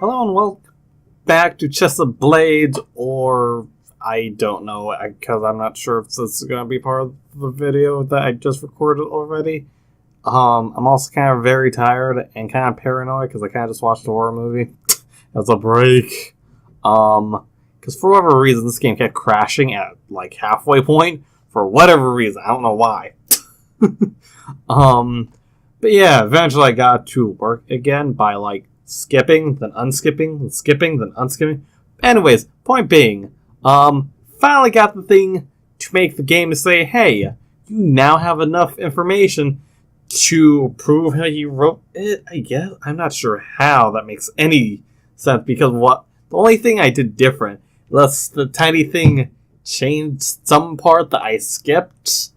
Hello and welcome back to Chess of Blades, or I don't know, because I'm not sure if this is going to be part of the video that I just recorded already. I'm also kind of very tired and kind of paranoid because I kind of just watched a horror movie as a break. Because for whatever reason, this game kept crashing at like halfway point for whatever reason. I don't know why. But yeah, eventually I got to work again by like skipping, then unskipping, then skipping, then unskipping. Anyways, point being, finally got the thing to make the game say, hey, you now have enough information to prove how you wrote it, I guess. I'm not sure how that makes any sense, because the only thing I did different, unless the tiny thing changed some part that I skipped,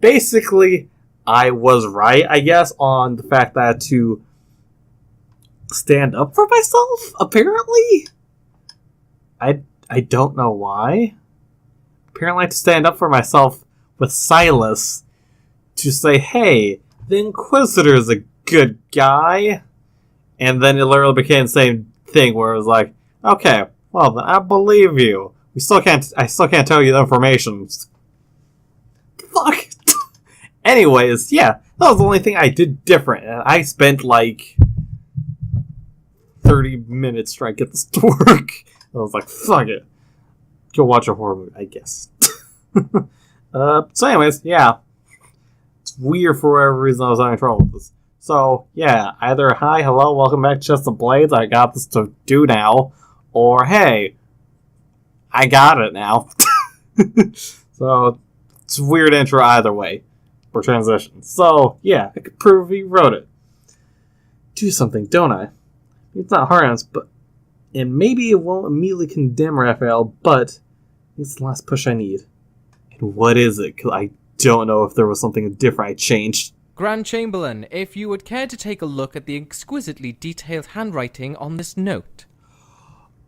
basically, I was right, I guess, on the fact that I had to stand up for myself, apparently? I don't know why. Apparently I had to stand up for myself with Silas to say, hey, the Inquisitor is a good guy. And then it literally became the same thing where it was like, okay, well then I believe you. I still can't tell you the information. Fuck. Anyways, yeah, that was the only thing I did different. And I spent like 30 minutes trying to get this to work. I was like, fuck it. Go watch a horror movie, I guess. So anyways, yeah. It's weird for whatever reason I was having trouble with this. So, yeah, either hi, hello, welcome back to Chess of Blades, I got this to do now, or hey, I got it now. So, it's a weird intro either way, for transition. So, yeah, I could prove he wrote it. Do something, don't I? It's not hard enough, but... And maybe it won't immediately condemn Raphael, but it's the last push I need. And what is it? Because I don't know if there was something different I changed. Grand Chamberlain, if you would care to take a look at the exquisitely detailed handwriting on this note.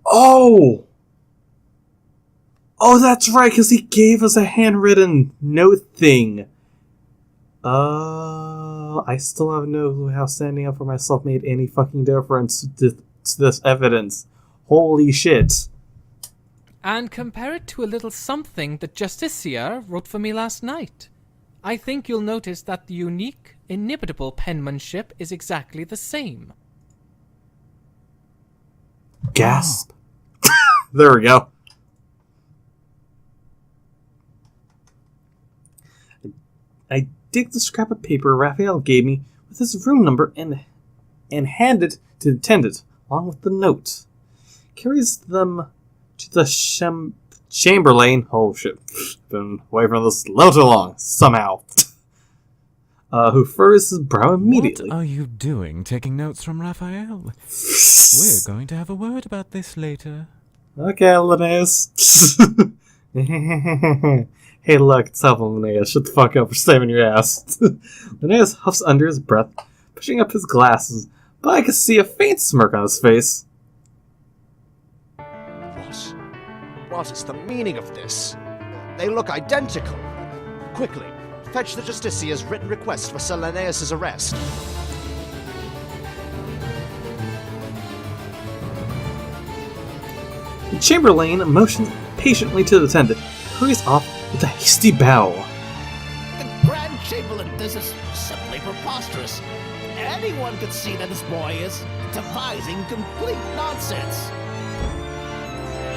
Oh! Oh, that's right, because he gave us a handwritten note thing. I still have no clue how standing up for myself made any fucking difference to this evidence. Holy shit. And compare it to a little something that Justicia wrote for me last night. I think you'll notice that the unique, inimitable penmanship is exactly the same. Gasp. There we go. I dig the scrap of paper Raphael gave me with his room number and hand it to the attendant, along with the note. Carries them to the Chamberlain. Oh shit, been away from this a little too long, somehow. Who furrows his brow immediately. What are you doing, taking notes from Raphael? We're going to have a word about this later. Okay, Linnaeus. Hey look, it's helpful, Linnaeus. Shut the fuck up for saving your ass. Linnaeus huffs under his breath, pushing up his glasses, but I can see a faint smirk on his face. What is the meaning of this? They look identical. Quickly, fetch the Justicia's written request for Sir Linnaeus' arrest. The Chamberlain motions patiently to the attendant, hurries off with a hasty bow. The Grand Chamberlain, this is simply preposterous. Anyone could see that this boy is devising complete nonsense.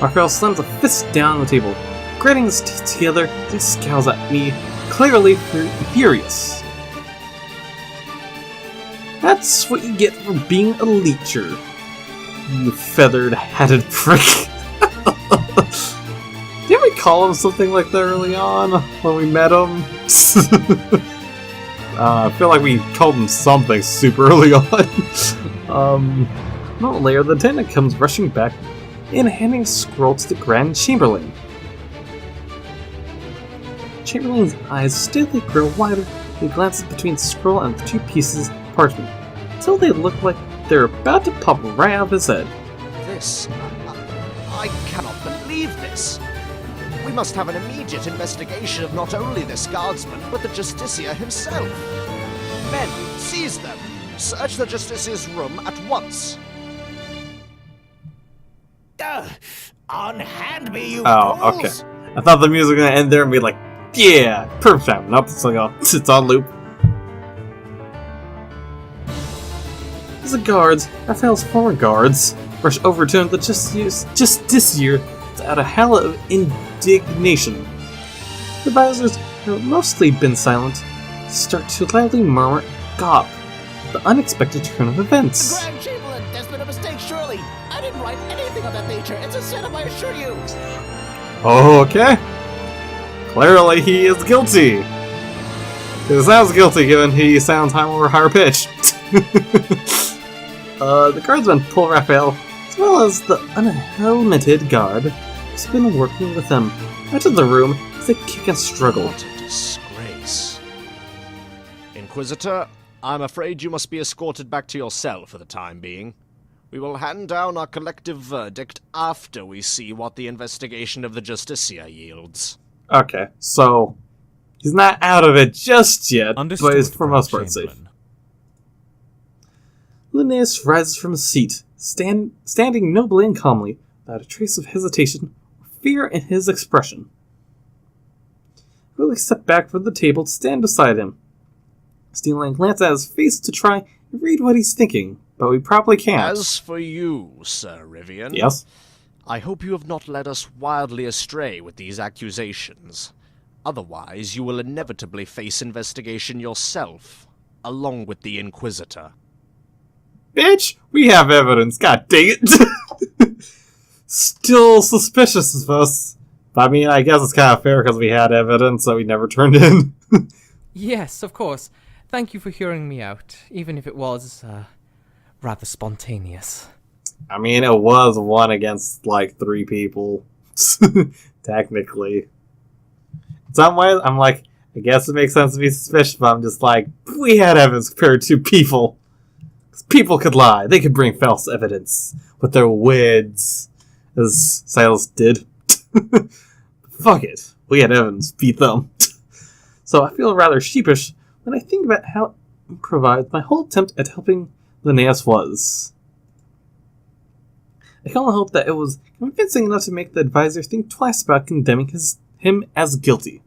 Raphael slams a fist down on the table, grinding his teeth together, and scowls at me, clearly furious. That's what you get for being a leecher, you feathered-hatted prick. Didn't we call him something like that early on, when we met him? I feel like we called him something super early on. Not later, the attendant comes rushing back and handing a scroll to the Grand Chamberlain. Chamberlain's eyes steadily grow wider. He glances between the scroll and the two pieces of parchment, until they look like they're about to pop right out of his head. This... I cannot believe this. We must have an immediate investigation of not only this guardsman, but the Justicia himself. Men, seize them! Search the Justicia's room at once! Unhand me, you Oh, fools! okay. I thought the music was gonna end there and be like, yeah, perfect time. Nope, it's on loop. As the guards, Raphael's former guards, rush over to him that just this year to add a howl of indignation. The advisors, who have mostly been silent, start to loudly murmur, "Gop!" The unexpected turn of The events. Grand Chamberlain, there's been a mistake, surely. I didn't write anything of that nature. It's a setup, I assure you. Okay. Clearly, he is guilty. He sounds guilty, given he sounds higher pitched. The guardsmen pull Raphael, as well as the unhelmeted guard who's been working with them, out of the room as they kick and struggle. What a disgrace. Inquisitor, I'm afraid you must be escorted back to your cell for the time being. We will hand down our collective verdict after we see what the investigation of the Justicia yields. Okay, so he's not out of it just yet, but he's for most part safe. Linnaeus rises from his seat, standing nobly and calmly, without a trace of hesitation or fear in his expression. Really stepped back from the table to stand beside him, stealing a glance at his face to try and read what he's thinking, but we probably can't. As for you, Sir Rivian, Yes? I hope you have not led us wildly astray with these accusations. Otherwise, you will inevitably face investigation yourself, along with the Inquisitor. Bitch, we have evidence, god dang it! Still suspicious of us. I mean, I guess it's kind of fair because we had evidence that we never turned in. Yes, of course. Thank you for hearing me out, even if it was, rather spontaneous. I mean, it was 1 against, like, 3 people. Technically. In some ways, I'm like, I guess it makes sense to be suspicious, but I'm just like, we had evidence compared to people. People could lie. They could bring false evidence with their words, as Silas did. Fuck it. We had evidence. Beat them. So I feel rather sheepish when I think about how improvised my whole attempt at helping Linnaeus was. I can only hope that it was convincing enough to make the advisor think twice about condemning him as guilty.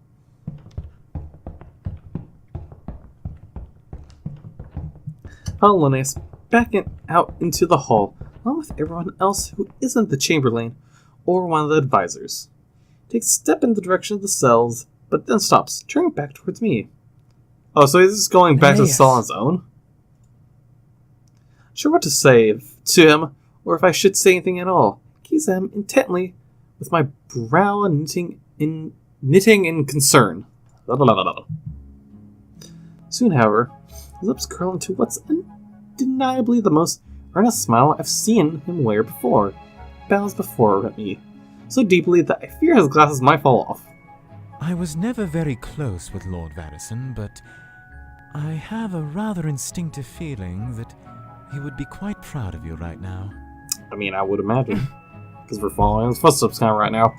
Follow Linnaeus back out into the hall, along with everyone else who isn't the Chamberlain or one of the advisors. Takes a step in the direction of the cells, but then stops, turning back towards me. Oh, so he's just going back to the cell on his own? Sure what to say to him, or if I should say anything at all. Gaze at him intently, with my brow knitting in concern. Soon, however, his lips curl into what's undeniably the most earnest smile I've seen him wear before. Bows before me, so deeply that I fear his glasses might fall off. I was never very close with Lord Varison, but I have a rather instinctive feeling that he would be quite proud of you right now. I mean, I would imagine, because we're following his footsteps kind of right now.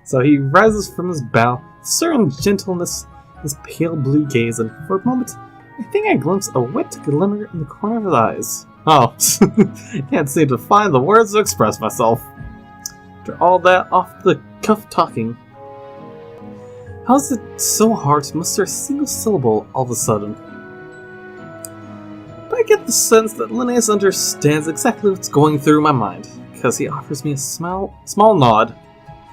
So he rises from his bow, certain gentleness, his pale blue gaze, and for a moment, I think I glimpse a wet glimmer in the corner of his eyes. Oh, can't seem to find the words to express myself. After all that off-the-cuff talking, how is it so hard to muster a single syllable all of a sudden? But I get the sense that Linnaeus understands exactly what's going through my mind, because he offers me a small nod,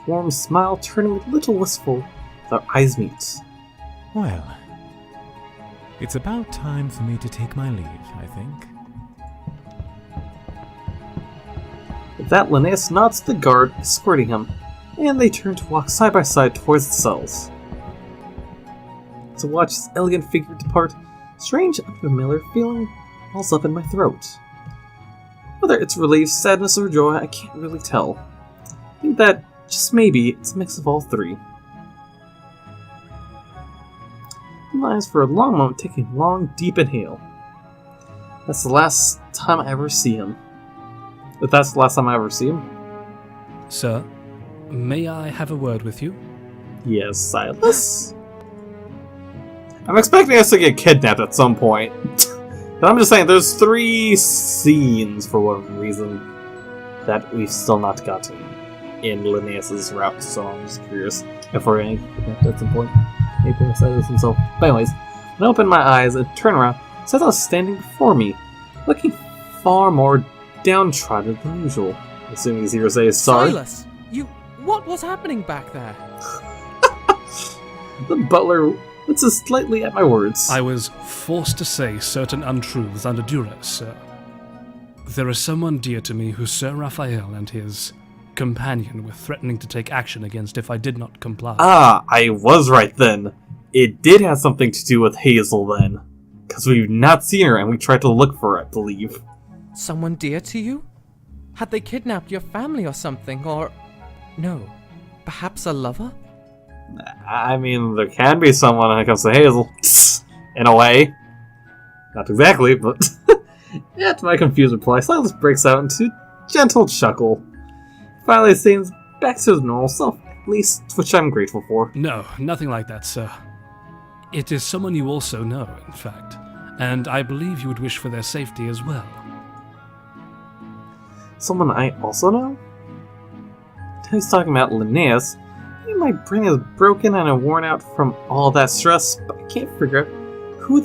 warm smile turning a little wistful as our eyes meet. Well, it's about time for me to take my leave, I think. With that, Linnaeus nods to the guard escorting him, and they turn to walk side by side towards the cells. To watch his elegant figure depart, strange, unfamiliar feeling wells up in my throat. Whether it's relief, sadness, or joy, I can't really tell. I think that, just maybe, it's a mix of all three. He lies for a long moment, taking a long, deep inhale. That's the last time I ever see him. If that's the last time I ever see him? Sir, may I have a word with you? Yes, Silas. I'm expecting us to get kidnapped at some point. But I'm just saying, there's 3 scenes for whatever reason. that we've still not gotten in Linnaeus' route, so I'm just curious if we're going to at some point. Maybe Silas himself. But anyways, when I opened my eyes and turned around, Silas was standing before me, looking far more downtrodden than usual. Assuming he's here to say sorry. Silas, what was happening back there? The butler winces slightly at my words. I was forced to say certain untruths under duress, sir. There is someone dear to me who Sir Raphael and his companion were threatening to take action against if I did not comply. Ah, I was right then. It did have something to do with Hazel then. Because we've not seen her and we tried to look for her, I believe. Someone dear to you? Had they kidnapped your family or something, or... No, perhaps a lover? I mean, there can be someone when it comes to Hazel. In a way. Not exactly, but... yeah, to my confused reply, Silas breaks out into a gentle chuckle. Finally seems back to his normal self, at least, which I'm grateful for. No, nothing like that, sir. It is someone you also know, in fact, and I believe you would wish for their safety as well. Someone I also know? He's talking about Linnaeus. Maybe my brain is broken and I'm worn out from all that stress, but I can't figure out who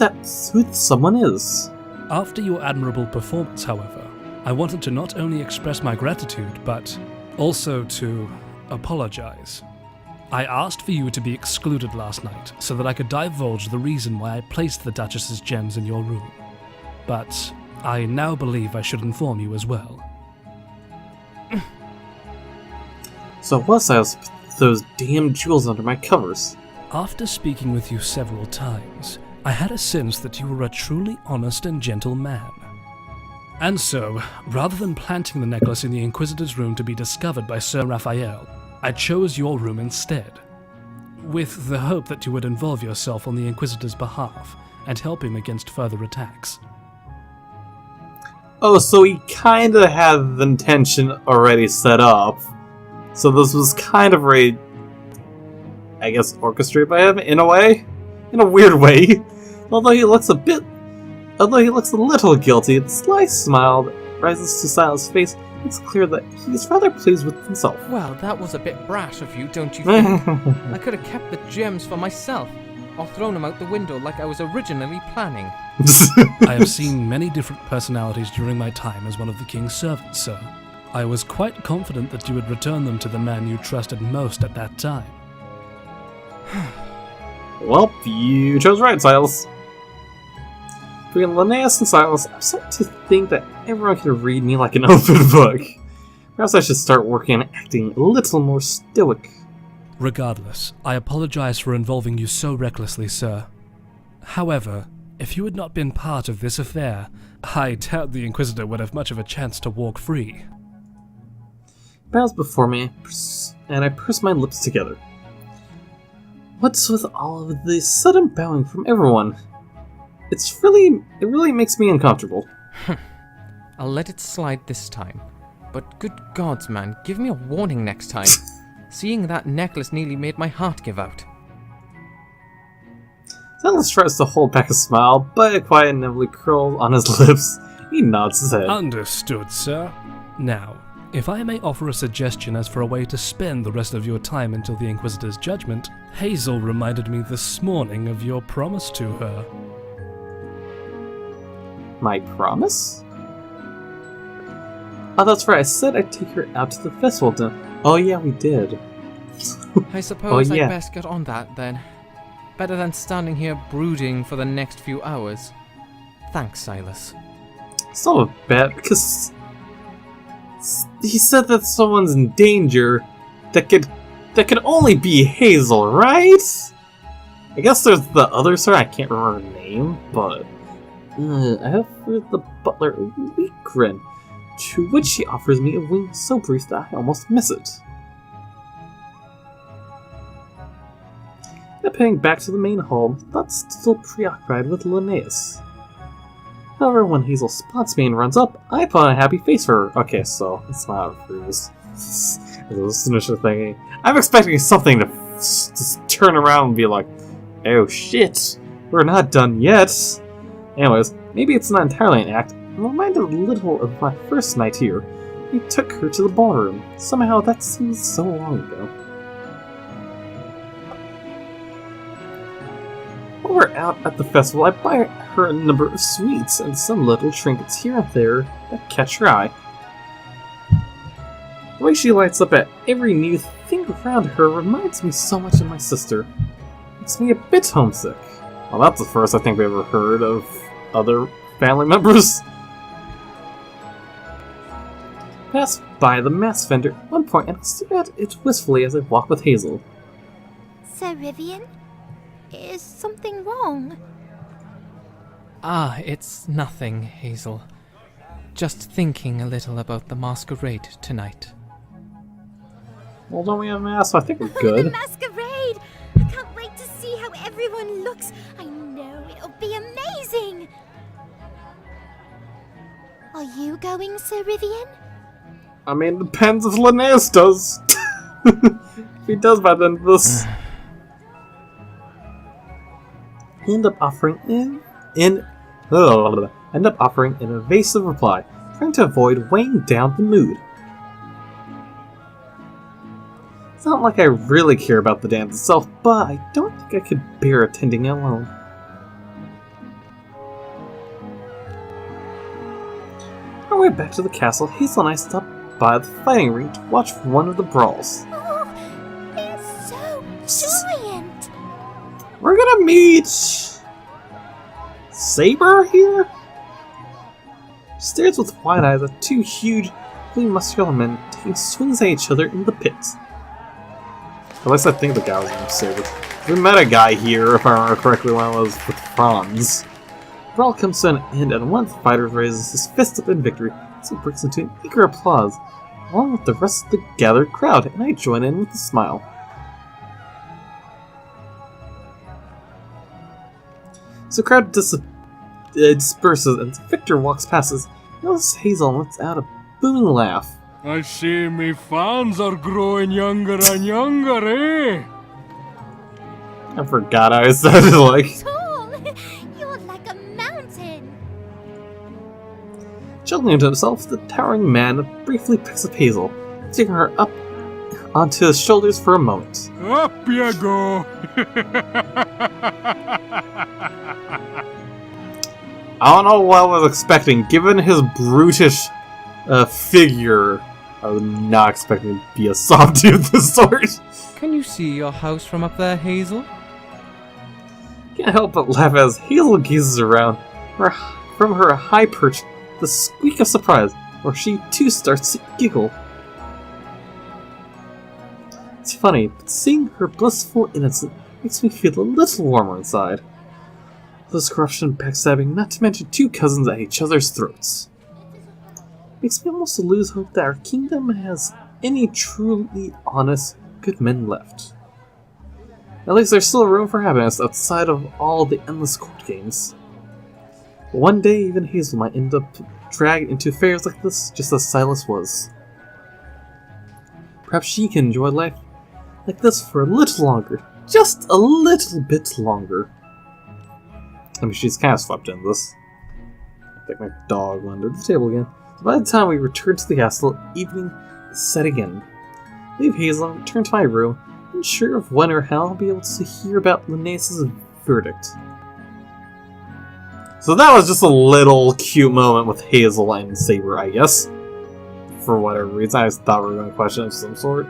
someone is. After your admirable performance, however, I wanted to not only express my gratitude, but also to apologize. I asked for you to be excluded last night so that I could divulge the reason why I placed the Duchess's gems in your room. But I now believe I should inform you as well. So was I with those damn jewels under my covers? After speaking with you several times, I had a sense that you were a truly honest and gentle man. And so, rather than planting the necklace in the Inquisitor's room to be discovered by Sir Raphael, I chose your room instead, with the hope that you would involve yourself on the Inquisitor's behalf and help him against further attacks. Oh, so he kinda had the intention already set up. So this was kind of I guess, orchestrated by him, in a way? In a weird way. Although he looks a little guilty, the sly smile that rises to Silas' face makes clear that he's rather pleased with himself. Well, that was a bit brash of you, don't you think? I could have kept the gems for myself, or thrown them out the window like I was originally planning. I have seen many different personalities during my time as one of the King's servants, sir. I was quite confident that you would return them to the man you trusted most at that time. Well, you chose right, Silas. Between Linnaeus and Silas, I'm starting to think that everyone can read me like an open book. Perhaps I should start working and acting a little more stoic. Regardless, I apologize for involving you so recklessly, sir. However, if you had not been part of this affair, I doubt the Inquisitor would have much of a chance to walk free. He bows before me, and I purse my lips together. What's with all of this sudden bowing from everyone? It really makes me uncomfortable. I'll let it slide this time. But good gods, man, give me a warning next time. Seeing that necklace nearly made my heart give out. Silas tries to hold back a smile, but a quiet nimbly curl on his lips. He nods his head. Understood, sir. Now, if I may offer a suggestion as for a way to spend the rest of your time until the Inquisitor's judgment, Hazel reminded me this morning of your promise to her. My promise? Oh, that's right, I said I'd take her out to the festival dinner. Oh yeah, we did. I suppose Oh, yeah. I'd best get on that, then. Better than standing here brooding for the next few hours. Thanks, Silas. It's not a bad, because he said that someone's in danger that could only be Hazel, right? I guess there's the other sir, I can't remember her name, but I have heard the butler a weak grin, to which she offers me a wink so brief that I almost miss it. Heading back to the main hall, thoughts still preoccupied with Linnaeus. However, when Hazel spots me and runs up, I put on a happy face for her. Okay, so it's not a ruse. This initial thinking. I'm expecting something to just turn around and be like, "Oh shit, we're not done yet." Anyways, maybe it's not entirely an act. I'm reminded a little of my first night here, I took her to the ballroom. Somehow that seems so long ago. While we're out at the festival, I buy her a number of sweets and some little trinkets here and there that catch her eye. The way she lights up at every new thing around her reminds me so much of my sister. Makes me a bit homesick. Well, that's the first I think we ever heard of other family members. Pass by the mask vendor at one point and stare at it wistfully as I walk with Hazel. Sir Rivian? Is something wrong? Ah, it's nothing, Hazel. Just thinking a little about the masquerade tonight. Well, don't we have masks? I think we're The good. masquerade! I can't wait to see how everyone looks. I know it'll be amazing. Are you going, Sir Rivian? I mean, depends if Linnaeus does. If he does by the end of this. I end up offering an evasive reply, trying to avoid weighing down the mood. It's not like I really care about the dance itself, but I don't think I could bear attending it alone. On our way back to the castle, Hazel and I stopped by the fighting ring to watch one of the brawls. Oh, it's so giant! We're gonna meet Saber here? She stares with wide eyes at two huge, fully muscular men taking swings at each other in the pit. At least I think the guy was named Saber. We met a guy here, if I remember correctly, when I was with Franz. The brawl comes to an end, and one of the fighters raises his fist up in victory as he breaks into an eager applause, along with the rest of the gathered crowd, and I join in with a smile. So the crowd disperses, and Victor walks past us. Notice Hazel and lets out a booming laugh. I see me fans are growing younger and younger, eh? I forgot how I sounded like. Tall! You're like a mountain! Chuckling to himself, the towering man briefly picks up Hazel, taking her up onto his shoulders for a moment. Up you go! I don't know what I was expecting. Given his brutish figure, I was not expecting to be a soft dude of this sort. Can you see your house from up there, Hazel? Can't help but laugh as Hazel gazes around from her high perch, the squeak of surprise, where she too starts to giggle. It's funny, but seeing her blissful innocence makes me feel a little warmer inside. This corruption and backstabbing, not to mention two cousins at each other's throats. Makes me almost lose hope that our kingdom has any truly honest, good men left. At least there's still room for happiness outside of all the endless court games. But one day even Hazel might end up dragged into affairs like this, just as Silas was. Perhaps she can enjoy life like this for a little longer. Just a little bit longer. I mean, she's kind of swept into this. I think my dog wandered the table again. So by the time we return to the castle, evening is setting in. Leave Hazel and return to my room, unsure of when or how I'll be able to hear about Linnaeus' verdict. So that was just a little cute moment with Hazel and Saber, I guess. For whatever reason, I just thought we were going to question of some sort.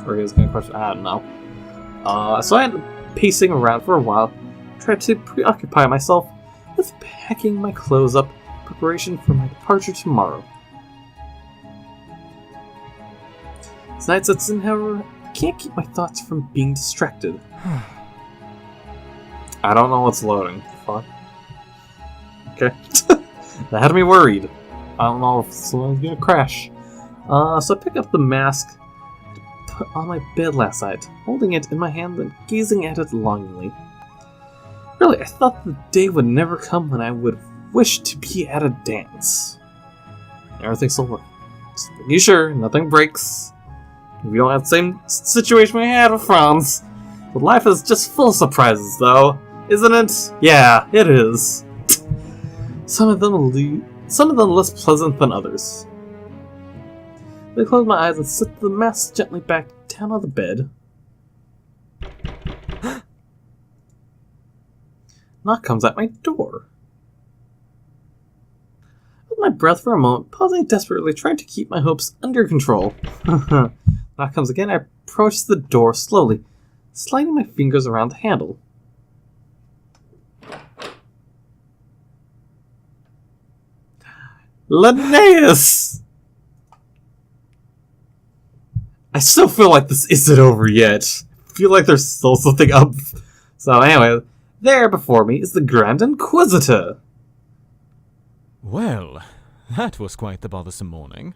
Or he was going to question, I don't know. So I ended up pacing around for a while, tried to preoccupy myself with packing my clothes up in preparation for my departure tomorrow. As night sets in, however, I can't keep my thoughts from being distracted. I don't know what's loading. Fuck. Okay. That had me worried. I don't know if someone's gonna crash. So I pick up the mask put on my bed last night, holding it in my hand and gazing at it longingly. Really, I thought the day would never come when I would wish to be at a dance. Everything still works. Just making sure nothing breaks. We don't have the same situation we had with Franz. But life is just full of surprises, though, isn't it? Yeah, it is. Some of them less pleasant than others. I close my eyes and sit the mask gently back down on the bed. Knock comes at my door. I hold my breath for a moment, pausing desperately, trying to keep my hopes under control. Knock comes again. I approach the door slowly, sliding my fingers around the handle. Linnaeus! I still feel like this isn't over yet. I feel like there's still something up. So anyway, there before me is the Grand Inquisitor. Well, that was quite the bothersome morning.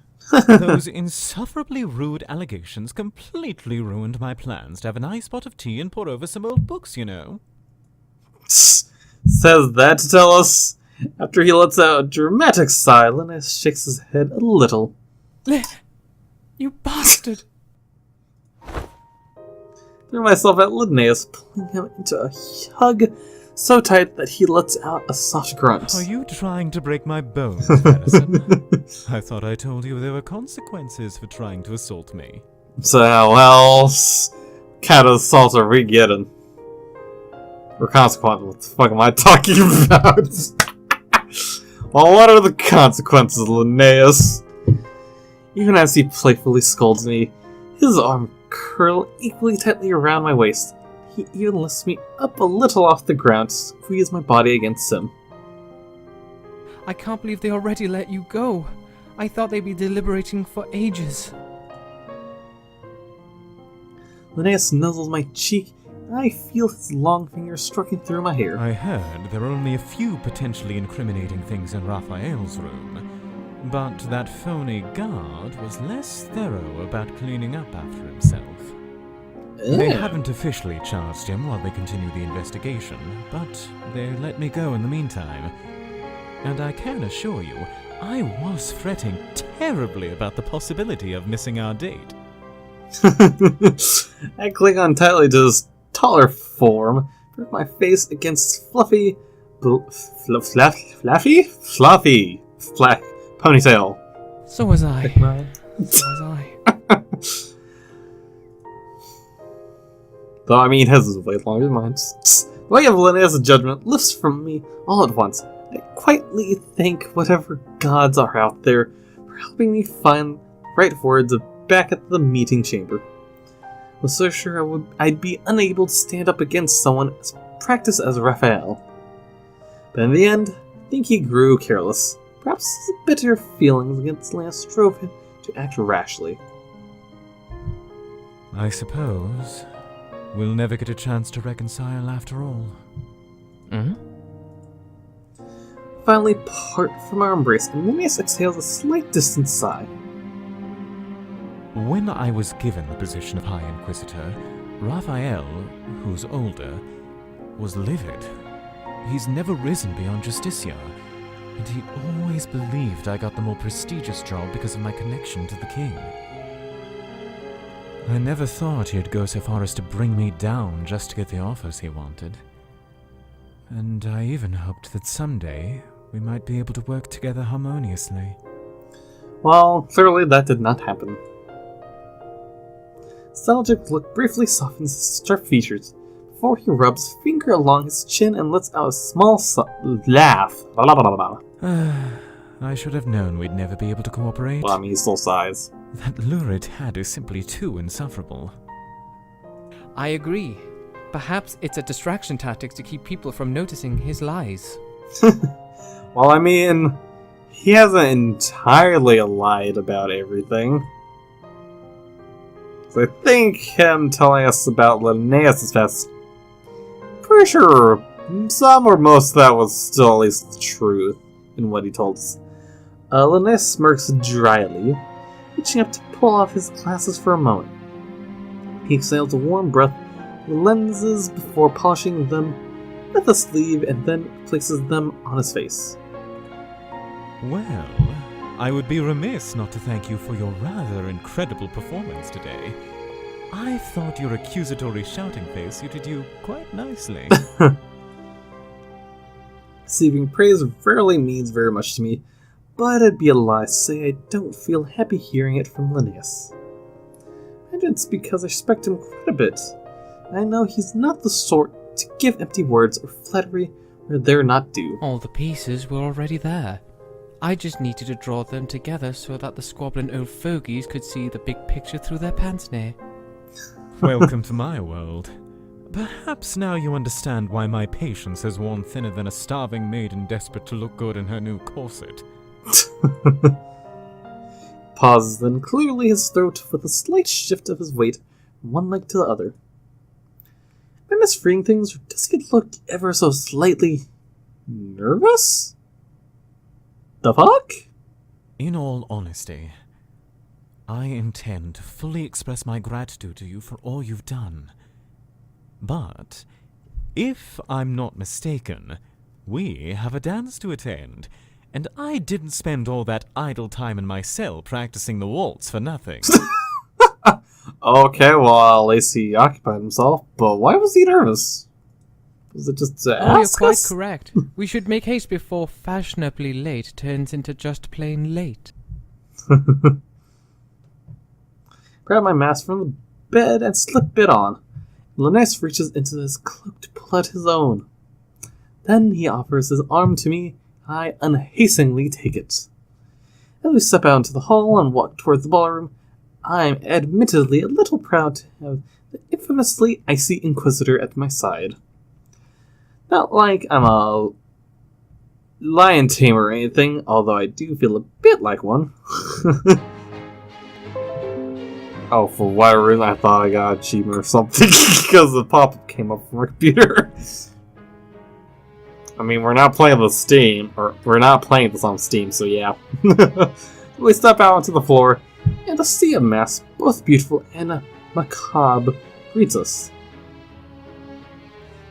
Those insufferably rude allegations completely ruined my plans to have a nice pot of tea and pour over some old books, you know. Says that to tell us. After he lets out a dramatic sigh, Linnaeus shakes his head a little. You bastard! Threw myself at Linnaeus, pulling him into a hug so tight that he lets out a soft grunt. Are you trying to break my bones, Madison? I thought I told you there were consequences for trying to assault me. So how else kind of assault are we getting? Or consequence? What the fuck am I talking about? Well, what are the consequences, Linnaeus? Even as he playfully scolds me, his arm curls equally tightly around my waist. He even lifts me up a little off the ground to squeeze my body against him. I can't believe they already let you go. I thought they'd be deliberating for ages. Linnaeus nuzzles my cheek, and I feel his long fingers stroking through my hair. I heard there are only a few potentially incriminating things in Raphael's room, but that phony guard was less thorough about cleaning up after himself. They haven't officially charged him while they continue the investigation, but they let me go in the meantime. And I can assure you, I was fretting terribly about the possibility of missing our date. I cling on tightly to his taller form, put my face against fluffy ponytail. So was I. Like mine. So was I. Though, I mean, his is way longer than mine. The weight of Linnaeus' judgment lifts from me all at once. I quietly thank whatever gods are out there for helping me find the right words back at the meeting chamber. I was so sure I'd be unable to stand up against someone as practiced as Raphael. But in the end, I think he grew careless. Perhaps his bitter feelings against Linnaeus drove him to act rashly. I suppose we'll never get a chance to reconcile after all. Finally part from our embrace, and Linnaeus exhales a slight distant sigh. When I was given the position of High Inquisitor, Raphael, who's older, was livid. He's never risen beyond Justicia, and he always believed I got the more prestigious job because of my connection to the king. I never thought he'd go so far as to bring me down just to get the offers he wanted. And I even hoped that someday we might be able to work together harmoniously. Well, clearly that did not happen. Nostalgic look briefly softens his sharp features before he rubs a finger along his chin and lets out a small laugh. I should have known we'd never be able to cooperate. Well, I mean, he still sighs. That lurid head is simply too insufferable. I agree. Perhaps it's a distraction tactic to keep people from noticing his lies. Well, I mean, he hasn't entirely lied about everything. So I think him telling us about Linnaeus' past, pretty sure some or most of that was still at least the truth in what he told us. Linnaeus smirks dryly, reaching up to pull off his glasses for a moment. He exhales a warm breath, lenses before polishing them with a sleeve, and then places them on his face. Well, I would be remiss not to thank you for your rather incredible performance today. I thought your accusatory shouting face suited you quite nicely. Receiving praise rarely means very much to me, but it'd be a lie to say I don't feel happy hearing it from Linnaeus. And it's because I respect him quite a bit. I know he's not the sort to give empty words or flattery where they're not due. All the pieces were already there. I just needed to draw them together so that the squabbling old fogies could see the big picture through their pince-nez. Welcome to my world. Perhaps now you understand why my patience has worn thinner than a starving maiden desperate to look good in her new corset. Pauses, then clearly his throat with a slight shift of his weight from one leg to the other. Am I misreading things, or does he look ever so slightly nervous? The fuck? In all honesty, I intend to fully express my gratitude to you for all you've done. But, if I'm not mistaken, we have a dance to attend, and I didn't spend all that idle time in my cell practicing the waltz for nothing. Okay, well, at least he occupied himself, but why was he nervous? Was it just to Oh, you're ask quite us? correct. We should make haste before fashionably late turns into just plain late. Grab my mask from the bed and slip it on. Linnaeus reaches into his cloak to pull out his own. Then he offers his arm to me. I unhastingly take it. As we step out into the hall and walk towards the ballroom, I'm admittedly a little proud to have the infamously icy Inquisitor at my side. Not like I'm a lion tamer or anything, although I do feel a bit like one. Oh, for whatever reason, I thought I got an achievement or something because the pop-up came up from my computer. I mean, we're not playing this on Steam, so yeah. We step out onto the floor, and a sea of masks, both beautiful and macabre, greets us.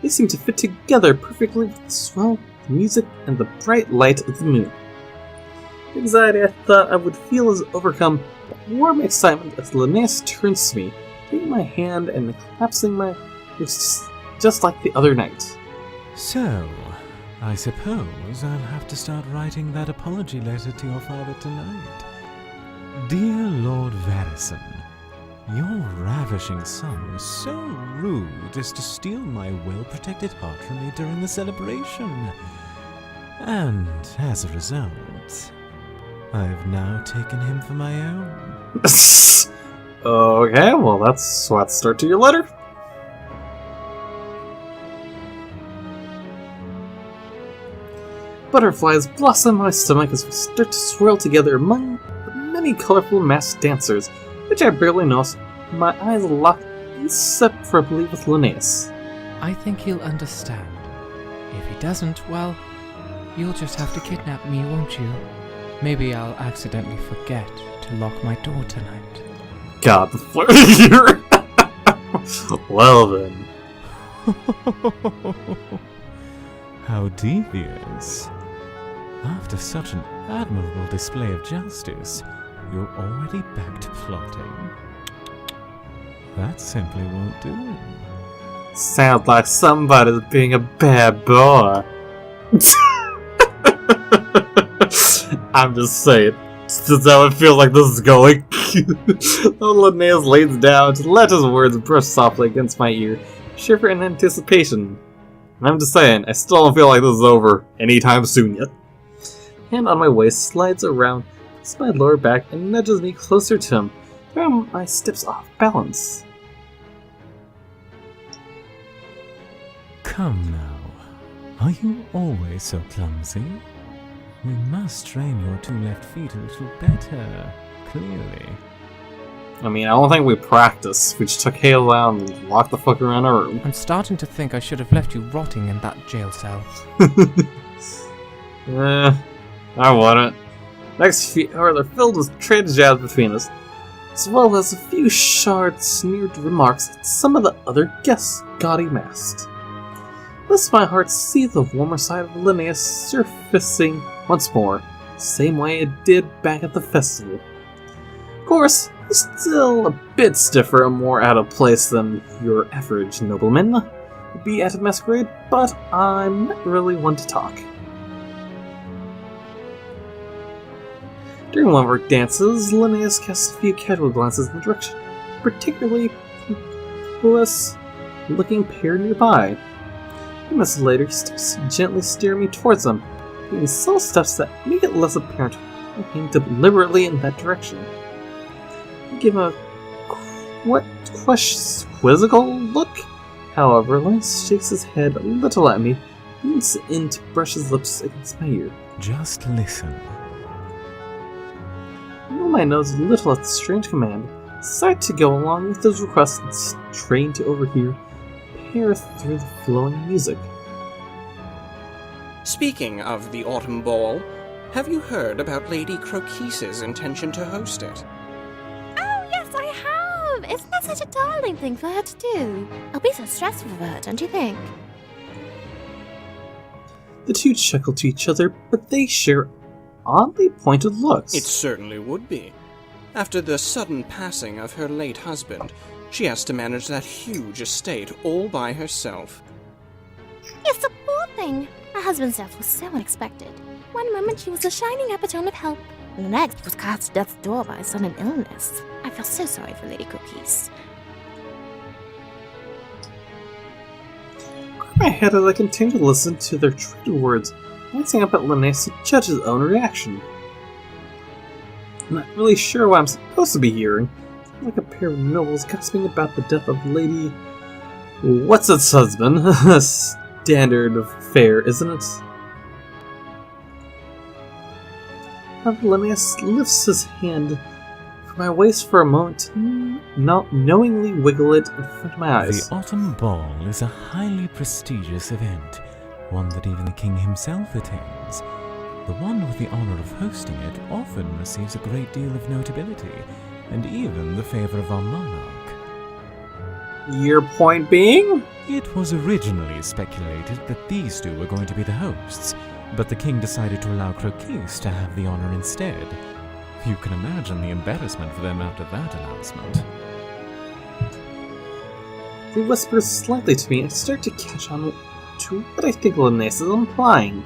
They seem to fit together perfectly with the swell, the music, and the bright light of the moon. The anxiety I thought I would feel is overcome by warm excitement as Linnaeus turns to me, taking my hand and collapsing my wrists just like the other night. So, I suppose I'll have to start writing that apology letter to your father tonight. Dear Lord Varison, your ravishing son was so rude as to steal my well-protected heart from me during the celebration. And as a result, I've now taken him for my own. Okay, well that's the start to your letter. Butterflies blossom in my stomach as we start to swirl together among the many colorful masked dancers, which I barely notice. My eyes lock inseparably with Linnaeus. I think he'll understand. If he doesn't, well, you'll just have to kidnap me, won't you? Maybe I'll accidentally forget to lock my door tonight. God, the flirt here. Well then. How devious. After such an admirable display of justice, you're already back to plotting. That simply won't do. Sounds like somebody's being a bad boy. I'm just saying. This is how it feels like this is going. Linnaeus lays down to let his words brush softly against my ear, shiver in anticipation. And I'm just saying, I still don't feel like this is over anytime soon yet. Hand on my waist slides around, hits my lower back, and nudges me closer to him, where my steps off balance. Come now. Are you always so clumsy? We must train your two left feet a little better, clearly. I mean, I don't think we practiced. We just took Hale down and walked the fuck around our room. I'm starting to think I should have left you rotting in that jail cell. I wouldn't. Next few hours are filled with trade jabs between us, as well as a few sneered remarks at some of the other guests' gaudy masks. Thus my heart sees the warmer side of Linnaeus surfacing once more, the same way it did back at the festival. Of course, he's still a bit stiffer and more out of place than your average nobleman would be at a masquerade, but I'm not really one to talk. During one of our dances, Linnaeus cast a few casual glances in the direction, particularly Louis looking pair nearby. A few minutes later, he starts to gently steer me towards them, taking subtle steps that make it less apparent looking deliberately in that direction. I give him a quizzical look. However, Linnaeus shakes his head a little at me, leans in to brush his lips against my ear. Just listen. I know my nose a little at the strange command, decided to go along with his request and trained to overhear, pair through the flowing music. Speaking of the Autumn Ball, have you heard about Lady Croquise's intention to host it? Oh, yes, I have! Isn't that such a darling thing for her to do? It'll be so stressful for her, don't you think? The two chuckle to each other, but they share oddly pointed looks. It certainly would be. After the sudden passing of her late husband, she has to manage that huge estate all by herself. Yes, the poor thing. Her husband's death was so unexpected. One moment she was a shining epitome of help, and the next he was cast to death's door by a sudden illness. I feel so sorry for Lady Cookies. My head as I continue to listen to their treated words, glancing up at Linnaeus to judge his own reaction. I'm not really sure what I'm supposed to be hearing. It's like a pair of nobles gossiping about the death of Lady... What's its husband? Standard fare, isn't it? However, Linnaeus lifts his hand from my waist for a moment, not knowingly wiggle it in front of my eyes. The Autumn Ball is a highly prestigious event, one that even the king himself attends. The one with the honor of hosting it often receives a great deal of notability, and even the favor of our monarch. Your point being? It was originally speculated that these two were going to be the hosts, but the king decided to allow Croquise to have the honor instead. You can imagine the embarrassment for them after that announcement. They whisper slightly to me and start to catch on to what I think Linnaeus is implying.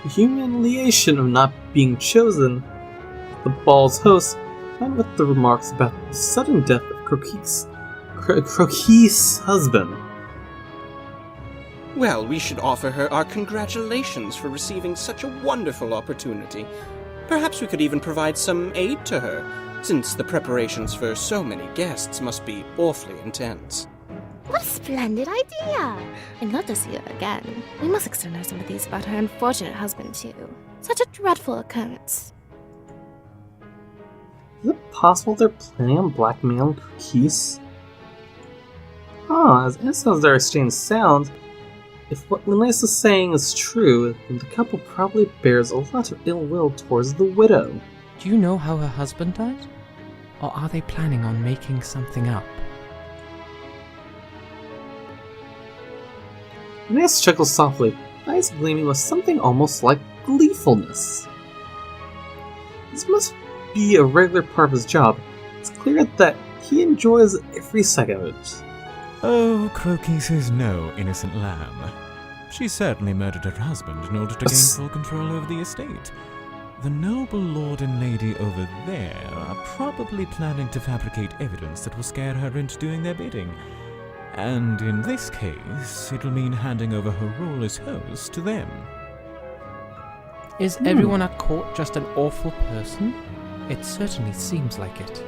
The humiliation of not being chosen the ball's host, and with the remarks about the sudden death of Croquise's husband. Well, we should offer her our congratulations for receiving such a wonderful opportunity. Perhaps we could even provide some aid to her, since the preparations for so many guests must be awfully intense. What a splendid idea! I'd love to see her again. We must extend her sympathies about her unfortunate husband, too. Such a dreadful occurrence. Is it possible they're planning on blackmailing Croquise? As innocent as their exchange sounds, if what Linnaeus is saying is true, then the couple probably bears a lot of ill will towards the widow. Do you know how her husband died? Or are they planning on making something up? Linnaeus chuckles softly, eyes gleaming with something almost like gleefulness. This must be a regular part of his job. It's clear that he enjoys every second of it. Oh, Croquise is no innocent lamb. She certainly murdered her husband in order to gain full control over the estate. The noble lord and lady over there are probably planning to fabricate evidence that will scare her into doing their bidding. And in this case, it'll mean handing over her role as host to them. Is everyone at court just an awful person? It certainly seems like it.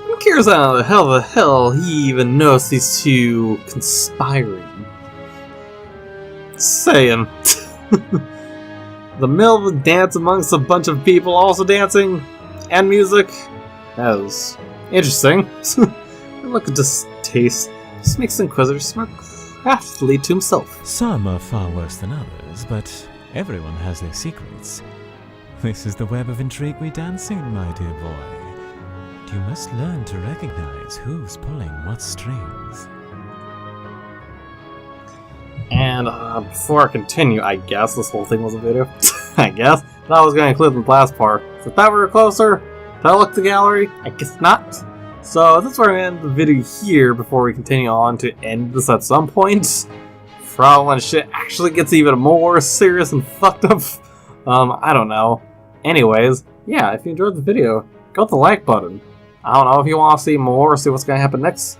I'm curious how the hell he even knows these two conspiring. Saying. The middle of a dance amongst a bunch of people also dancing and music. That was interesting. Look at this taste. Just makes the Inquisitor smart craftily to himself. Some are far worse than others, but everyone has their secrets. This is the web of intrigue we dance in, my dear boy. You must learn to recognize who's pulling what strings. And before I continue, I guess this whole thing was a video. I guess. Thought I was going to include the last part. So thought we were closer. Did I look at the gallery? I guess not. So that's where I end the video here before we continue on to end this at some point. Probably when shit actually gets even more serious and fucked up. I don't know. Anyways, yeah, if you enjoyed the video, go to the like button. I don't know if you want to see more or see what's going to happen next.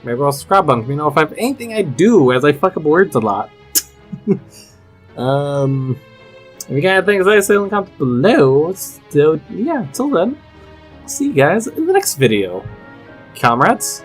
Maybe go to the subscribe button. You know, if I have anything I do, as I fuck up words a lot. If you got anything to say in the comments below. So, yeah, until then, I'll see you guys in the next video. Comrades.